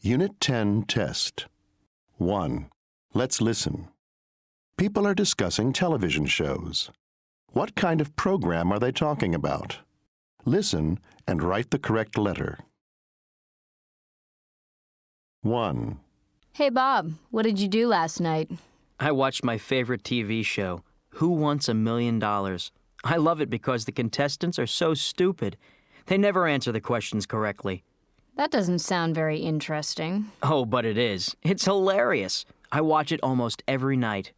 Unit 10 test. 1. Let's listen. People are discussing television shows. What kind of program are they talking about? Listen and write the correct letter. 1. Hey, Bob, what did you do last night? I watched my favorite TV show, Who Wants $1 Million? I love it because the contestants are so stupid. They never answer the questions correctly. That doesn't sound very interesting. Oh, but it is. It's hilarious. I watch it almost every night.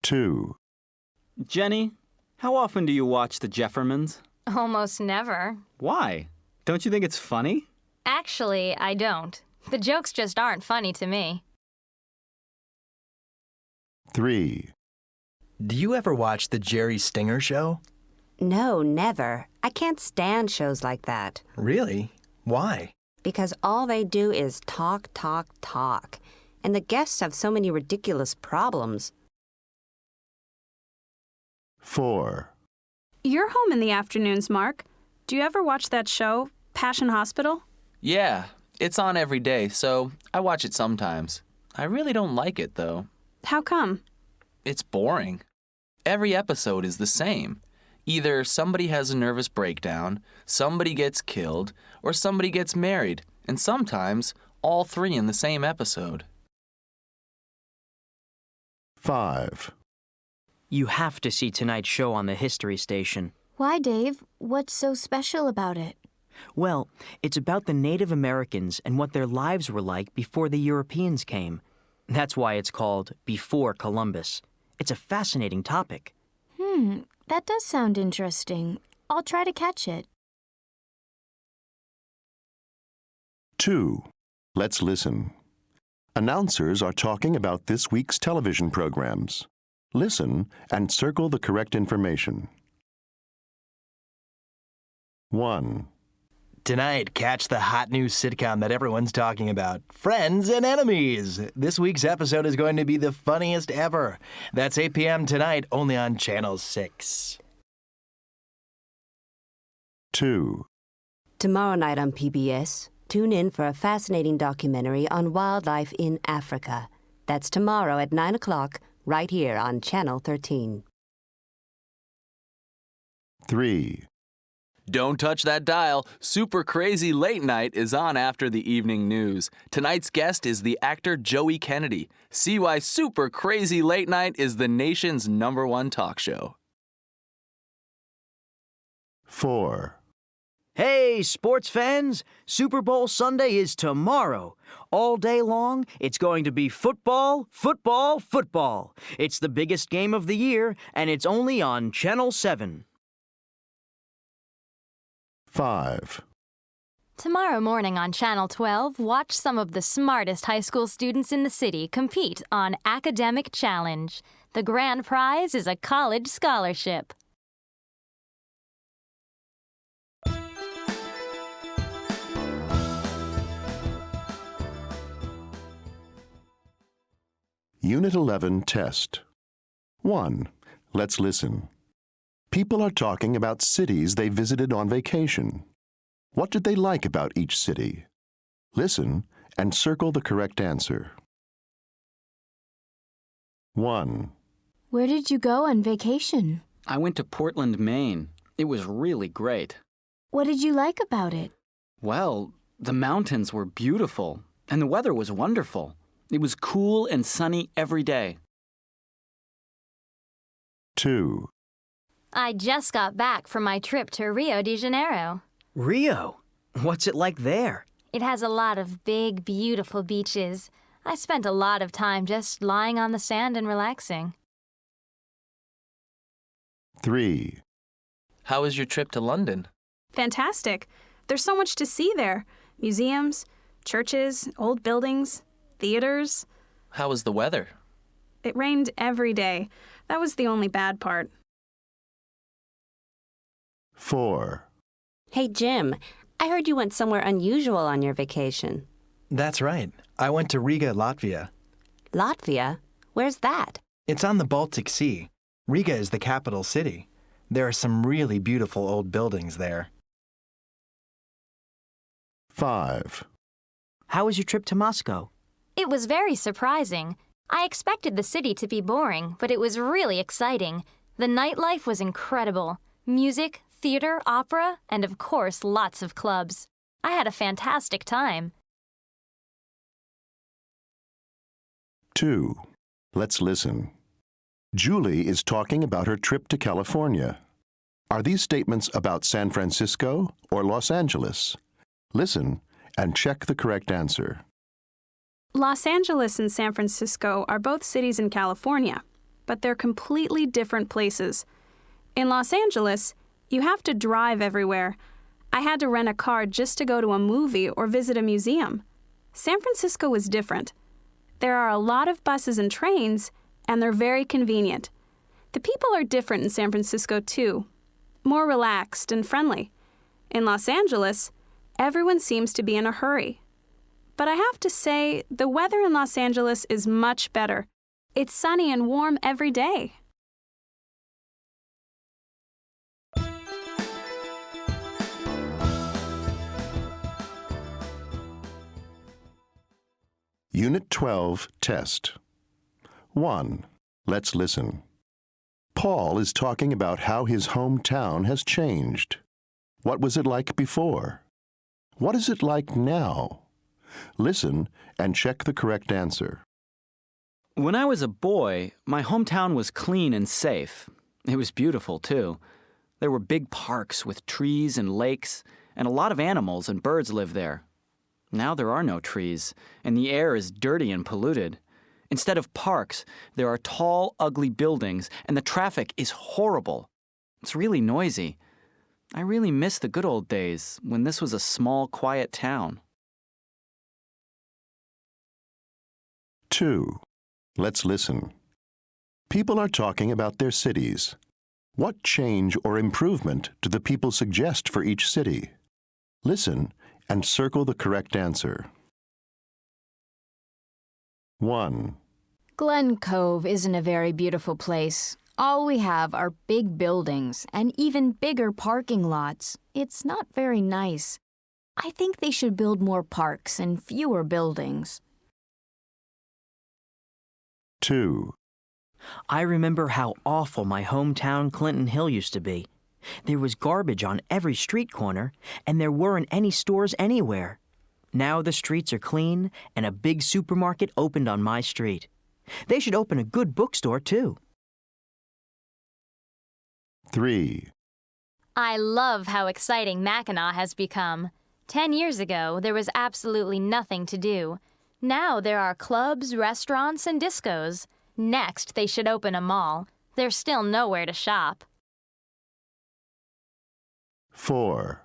2. Jenny, how often do you watch The Jeffermans? Almost never. Why? Don't you think it's funny? Actually, I don't. The jokes just aren't funny to me. 3. Do you ever watch the Jerry Stinger Show? No, never. I can't stand shows like that. Really? Why? Because all they do is talk, talk, talk. And the guests have so many ridiculous problems. 4. You're home in the afternoons, Mark. Do you ever watch that show, Passion Hospital? Yeah, it's on every day, so I watch it sometimes. I really don't like it, though. How come? It's boring. Every episode is the same. Either somebody has a nervous breakdown, somebody gets killed, or somebody gets married, and sometimes all three in the same episode. 5. You have to see tonight's show on the History Station. Why, Dave? What's so special about it? Well, it's about the Native Americans and what their lives were like before the Europeans came. That's why it's called Before Columbus. It's a fascinating topic. That does sound interesting. I'll try to catch it. 2. Let's listen. Announcers are talking about this week's television programs. Listen and circle the correct information. 1. Tonight, catch the hot new sitcom that everyone's talking about, Friends and Enemies. This week's episode is going to be the funniest ever. That's 8 p.m. tonight, only on Channel 6. 2. Tomorrow night on PBS, tune in for a fascinating documentary on wildlife in Africa. That's tomorrow at 9 o'clock, right here on Channel 13. 3. Don't touch that dial. Super Crazy Late Night is on after the evening news. Tonight's guest is the actor Joey Kennedy. See why Super Crazy Late Night is the nation's #1 talk show. 4. Hey, sports fans! Super Bowl Sunday is tomorrow. All day long, it's going to be football, football, football. It's the biggest game of the year, and it's only on Channel 7. 5. Tomorrow morning on Channel 12, watch some of the smartest high school students in the city compete on Academic Challenge. The grand prize is a college scholarship. Unit 11 test. 1. Let's listen. People are talking about cities they visited on vacation. What did they like about each city? Listen and circle the correct answer. 1. Where did you go on vacation? I went to Portland, Maine. It was really great. What did you like about it? Well, the mountains were beautiful, and the weather was wonderful. It was cool and sunny every day. 2. I just got back from my trip to Rio de Janeiro. Rio? What's it like there? It has a lot of big, beautiful beaches. I spent a lot of time just lying on the sand and relaxing. 3. How was your trip to London? Fantastic. There's so much to see there. Museums, churches, old buildings, theaters. How was the weather? It rained every day. That was the only bad part. 4. Hey, Jim, I heard you went somewhere unusual on your vacation. That's right. I went to Riga, Latvia. Latvia? Where's that? It's on the Baltic Sea. Riga is the capital city. There are some really beautiful old buildings there. 5. How was your trip to Moscow? It was very surprising. I expected the city to be boring, but it was really exciting. The nightlife was incredible. Music, theater, opera, and of course, lots of clubs. I had a fantastic time. 2. Let's listen. Julie is talking about her trip to California. Are these statements about San Francisco or Los Angeles? Listen and check the correct answer. Los Angeles and San Francisco are both cities in California, but they're completely different places. In Los Angeles, you have to drive everywhere. I had to rent a car just to go to a movie or visit a museum. San Francisco was different. There are a lot of buses and trains, and they're very convenient. The people are different in San Francisco, too. More relaxed and friendly. In Los Angeles, everyone seems to be in a hurry. But I have to say, the weather in Los Angeles is much better. It's sunny and warm every day. Unit 12, Test. 1. Let's listen. Paul is talking about how his hometown has changed. What was it like before? What is it like now? Listen and check the correct answer. When I was a boy, my hometown was clean and safe. It was beautiful, too. There were big parks with trees and lakes, and a lot of animals and birds lived there. Now there are no trees, and the air is dirty and polluted. Instead of parks, there are tall, ugly buildings, and the traffic is horrible. It's really noisy. I really miss the good old days when this was a small, quiet town. 2. Let's listen. People are talking about their cities. What change or improvement do the people suggest for each city? Listen and circle the correct answer. 1. Glen Cove isn't a very beautiful place. All we have are big buildings and even bigger parking lots. It's not very nice. I think they should build more parks and fewer buildings. 2. I remember how awful my hometown Clinton Hill used to be. There was garbage on every street corner, and there weren't any stores anywhere. Now the streets are clean, and a big supermarket opened on my street. They should open a good bookstore, too. 3. I love how exciting Mackinac has become. 10 years ago, there was absolutely nothing to do. Now there are clubs, restaurants, and discos. Next, they should open a mall. There's still nowhere to shop. 4.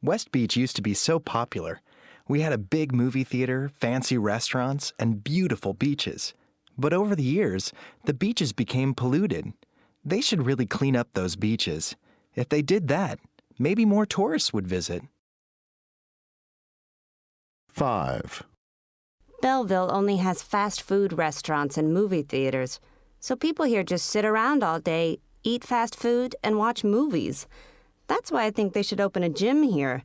West Beach used to be so popular. We had a big movie theater, fancy restaurants, and beautiful beaches. But over the years, the beaches became polluted. They should really clean up those beaches. If they did that, maybe more tourists would visit. 5. Belleville only has fast food restaurants and movie theaters, so people here just sit around all day, eat fast food, and watch movies. That's why I think they should open a gym here.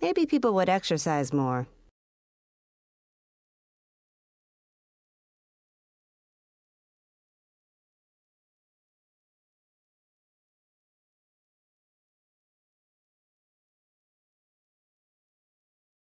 Maybe people would exercise more.